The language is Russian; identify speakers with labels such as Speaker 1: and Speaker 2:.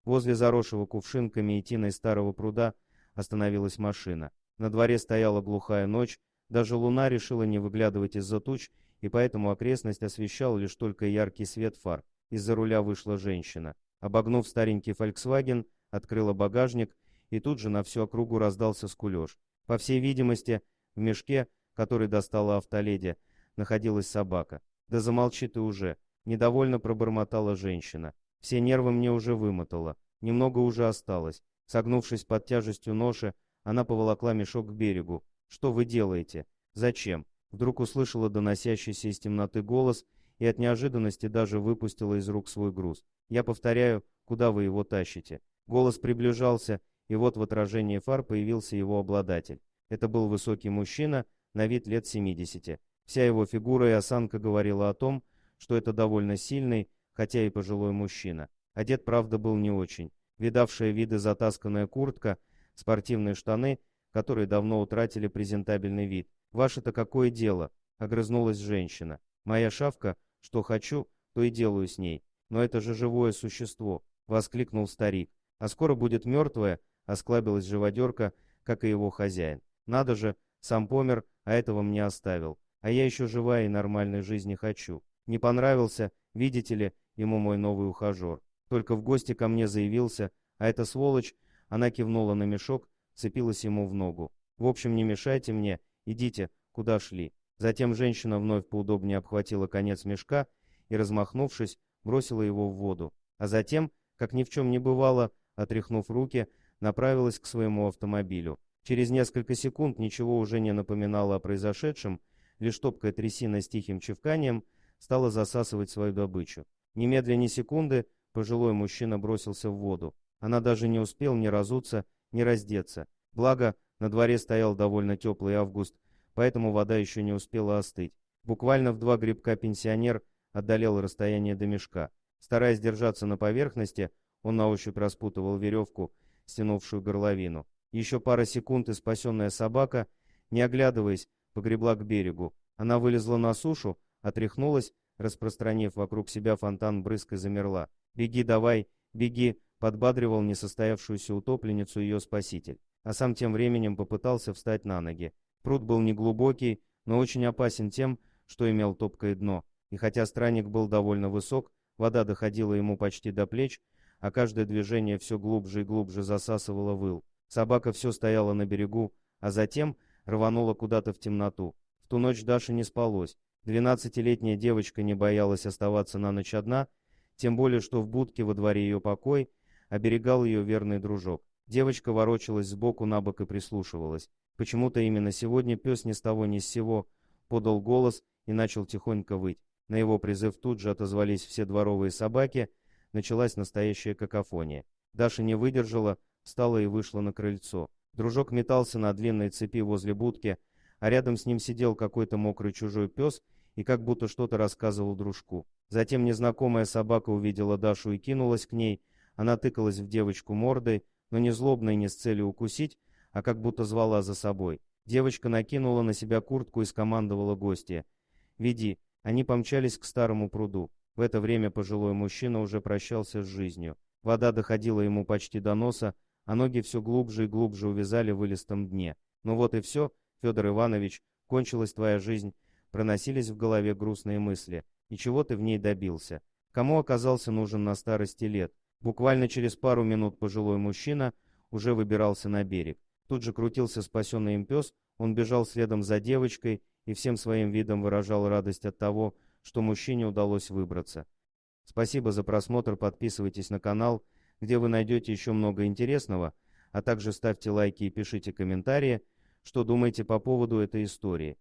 Speaker 1: Возле заросшего кувшинками и тиной старого пруда остановилась машина. На дворе стояла глухая ночь, даже луна решила не выглядывать из-за туч, и поэтому окрестность освещал лишь только яркий свет фар. Из-за руля вышла женщина. Обогнув старенький «Фольксваген», открыла багажник, и тут же на всю округу раздался скулеж. По всей видимости, в мешке, который достала автоледи, находилась собака. «Да замолчи ты уже!» — недовольно пробормотала женщина. «Все нервы мне уже вымотало. Немного уже осталось». Согнувшись под тяжестью ноши, она поволокла мешок к берегу. «Что вы делаете? Зачем?» Вдруг услышала доносящийся из темноты голос и от неожиданности даже выпустила из рук свой груз. «Я повторяю, куда вы его тащите?» Голос приближался, и вот в отражении фар появился его обладатель. Это был высокий мужчина, на вид лет 70. Вся его фигура и осанка говорила о том, что это довольно сильный, хотя и пожилой мужчина. Одет, правда, был не очень. Видавшая виды затасканная куртка, спортивные штаны, которые давно утратили презентабельный вид. «Ваше-то какое дело?» — огрызнулась женщина. «Моя шавка, что хочу, то и делаю с ней. Но это же живое существо!» — воскликнул старик. «А скоро будет мертвое», — осклабилась живодерка, как и его хозяин. «Надо же, сам помер, а этого мне оставил. А я еще живая и нормальной жизни хочу. Не понравился, видите ли, ему мой новый ухажер. Только в гости ко мне заявился, а эта сволочь...» Она кивнула на мешок, цепилась ему в ногу. «В общем, не мешайте мне, идите, куда шли». Затем женщина вновь поудобнее обхватила конец мешка и, размахнувшись, бросила его в воду. А затем, как ни в чем не бывало, отряхнув руки, направилась к своему автомобилю. Через несколько секунд ничего уже не напоминало о произошедшем, лишь топкая трясина с тихим чавканием стала засасывать свою добычу. Немедленно ни секунды пожилой мужчина бросился в воду. Она даже не успел ни разуться, ни раздеться. Благо, на дворе стоял довольно теплый август, поэтому вода еще не успела остыть. Буквально в 2 грибка пенсионер одолел расстояние до мешка. Стараясь держаться на поверхности, он на ощупь распутывал веревку, стянувшую горловину. Еще пара секунд, и спасенная собака, не оглядываясь, погребла к берегу. Она вылезла на сушу, отряхнулась, распространив вокруг себя фонтан брызг и замерла. «Беги давай, беги!» — подбадривал несостоявшуюся утопленницу ее спаситель. А сам тем временем попытался встать на ноги. Пруд был неглубокий, но очень опасен тем, что имел топкое дно. И хотя странник был довольно высок, вода доходила ему почти до плеч, а каждое движение все глубже и глубже засасывало выл. Собака все стояла на берегу, а затем рванула куда-то в темноту. В ту ночь Даше не спалось. 12-летняя девочка не боялась оставаться на ночь одна, тем более, что в будке во дворе ее покой оберегал ее верный дружок. Девочка ворочалась сбоку на бок и прислушивалась. Почему-то именно сегодня пес ни с того ни с сего подал голос и начал тихонько выть. На его призыв тут же отозвались все дворовые собаки, началась настоящая какофония. Даша не выдержала, встала и вышла на крыльцо. Дружок метался на длинной цепи возле будки, а рядом с ним сидел какой-то мокрый чужой пес и как будто что-то рассказывал дружку. Затем незнакомая собака увидела Дашу и кинулась к ней. Она тыкалась в девочку мордой, но не злобно и не с целью укусить, а как будто звала за собой. Девочка накинула на себя куртку и скомандовала гостья: «Веди». Они помчались к старому пруду. В это время пожилой мужчина уже прощался с жизнью. Вода доходила ему почти до носа, а ноги все глубже и глубже увязали в илистом дне. «Ну вот и все, Федор Иванович, кончилась твоя жизнь», проносились в голове грустные мысли. «И чего ты в ней добился? Кому оказался нужен на старости лет?» Буквально через пару минут пожилой мужчина уже выбирался на берег. Тут же крутился спасенный им пес, он бежал следом за девочкой и всем своим видом выражал радость от того, что мужчине удалось выбраться. Спасибо за просмотр, подписывайтесь на канал, где вы найдете еще много интересного, а также ставьте лайки и пишите комментарии, что думаете по поводу этой истории.